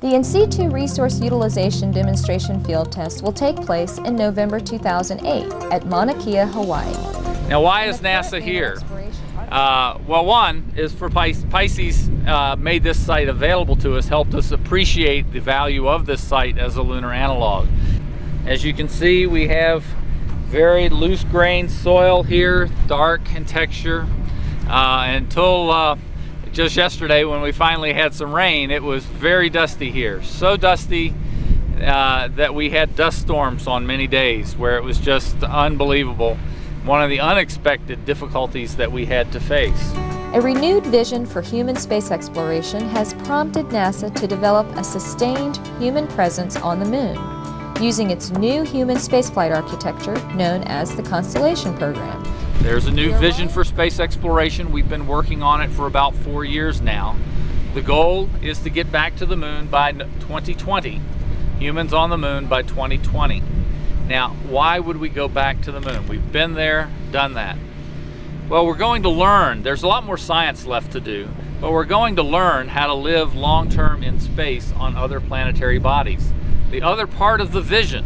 The in situ resource utilization demonstration field test will take place in November 2008 at Mauna Kea, Hawaii. Now, why is NASA here? Well, one is for Pisces made this site available to us, helped us appreciate the value of this site as a lunar analog. As you can see, we have very loose grained soil here, dark in texture. Until just yesterday when we finally had some rain, it was very dusty here. So dusty that we had dust storms on many days where it was just unbelievable. One of the unexpected difficulties that we had to face. A renewed vision for human space exploration has prompted NASA to develop a sustained human presence on the Moon, using its new human spaceflight architecture known as the Constellation Program. There's a new vision for space exploration. We've been working on it for about 4 years now. The goal is to get back to the Moon by 2020. Humans on the Moon by 2020. Now, why would we go back to the Moon? We've been there, done that. Well, we're going to learn. There's a lot more science left to do, but we're going to learn how to live long-term in space on other planetary bodies. The other part of the vision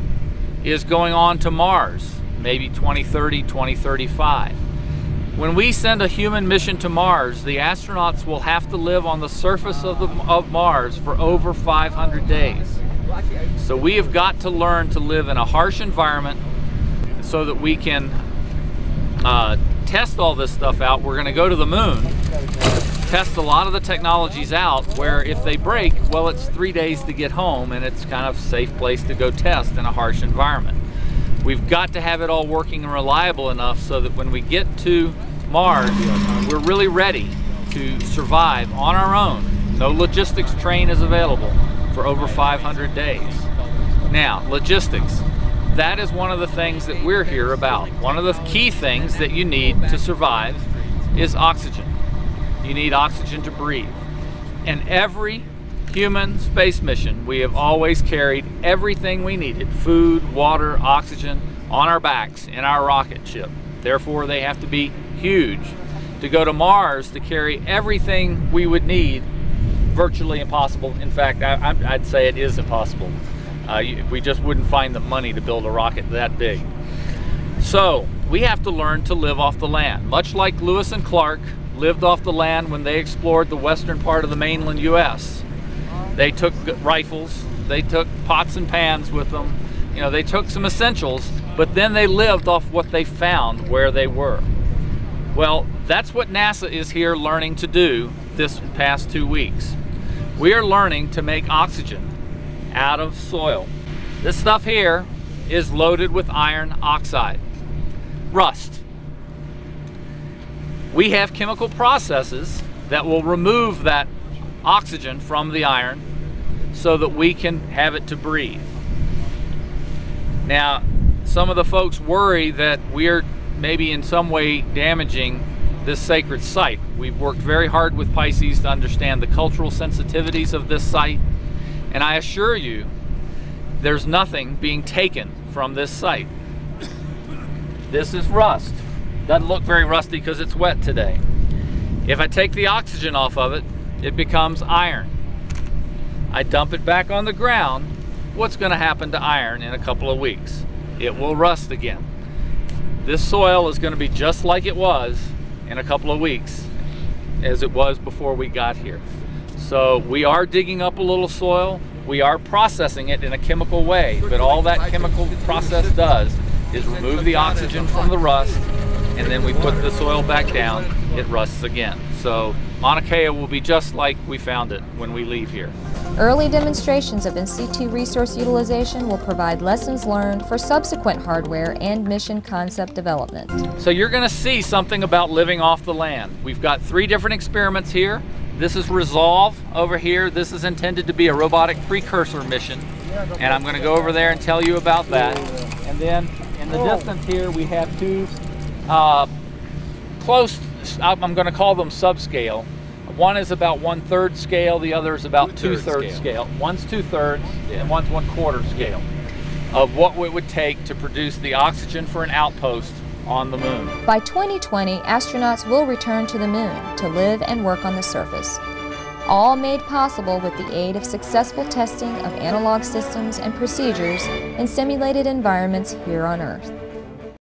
is going on to Mars, maybe 2030, 2035. When we send a human mission to Mars, the astronauts will have to live on the surface of Mars for over 500 days. So we have got to learn to live in a harsh environment so that we can test all this stuff out. We're going to go to the Moon, test a lot of the technologies out where if they break, well, it's 3 days to get home and it's kind of a safe place to go test in a harsh environment. We've got to have it all working and reliable enough so that when we get to Mars, we're really ready to survive on our own. No logistics train is available for over 500 days. Now, logistics. That is one of the things that we're here about. One of the key things that you need to survive is oxygen. You need oxygen to breathe. And every human space mission, we have always carried everything we needed, food, water, oxygen, on our backs in our rocket ship. Therefore, they have to be huge. To go to Mars, to carry everything we would need, virtually impossible. In fact, I'd say it is impossible. We just wouldn't find the money to build a rocket that big. So, we have to learn to live off the land. Much like Lewis and Clark lived off the land when they explored the western part of the mainland US. They took rifles, they took pots and pans with them, you know, they took some essentials, but then they lived off what they found where they were. Well, that's what NASA is here learning to do this past 2 weeks. We are learning to make oxygen out of soil. This stuff here is loaded with iron oxide, rust. We have chemical processes that will remove that oxygen from the iron so that we can have it to breathe. Now, some of the folks worry that we're maybe in some way damaging this sacred site. We've worked very hard with Pisces to understand the cultural sensitivities of this site, and I assure you there's nothing being taken from this site. This is rust. Doesn't look very rusty because it's wet today. If I take the oxygen off of it, it becomes iron. I dump it back on the ground, what's going to happen to iron in a couple of weeks? It will rust again. This soil is going to be just like it was in a couple of weeks as it was before we got here. So we are digging up a little soil, we are processing it in a chemical way, but all that chemical process does is remove the oxygen from the rust, and then we put the soil back down, it rusts again. So Mauna Kea will be just like we found it when we leave here. Early demonstrations of in situ resource utilization will provide lessons learned for subsequent hardware and mission concept development. So you're going to see something about living off the land. We've got 3 different experiments here. This is Resolve over here. This is intended to be a robotic precursor mission, and I'm going to go over there and tell you about that. And then in the distance here we have 2 close, I'm going to call them subscale. One is about 1/3 scale, the other is about 2/3 scale. One's 2/3 and one's 1/4 scale of what it would take to produce the oxygen for an outpost on the Moon. By 2020, astronauts will return to the Moon to live and work on the surface. all made possible with the aid of successful testing of analog systems and procedures in simulated environments here on Earth.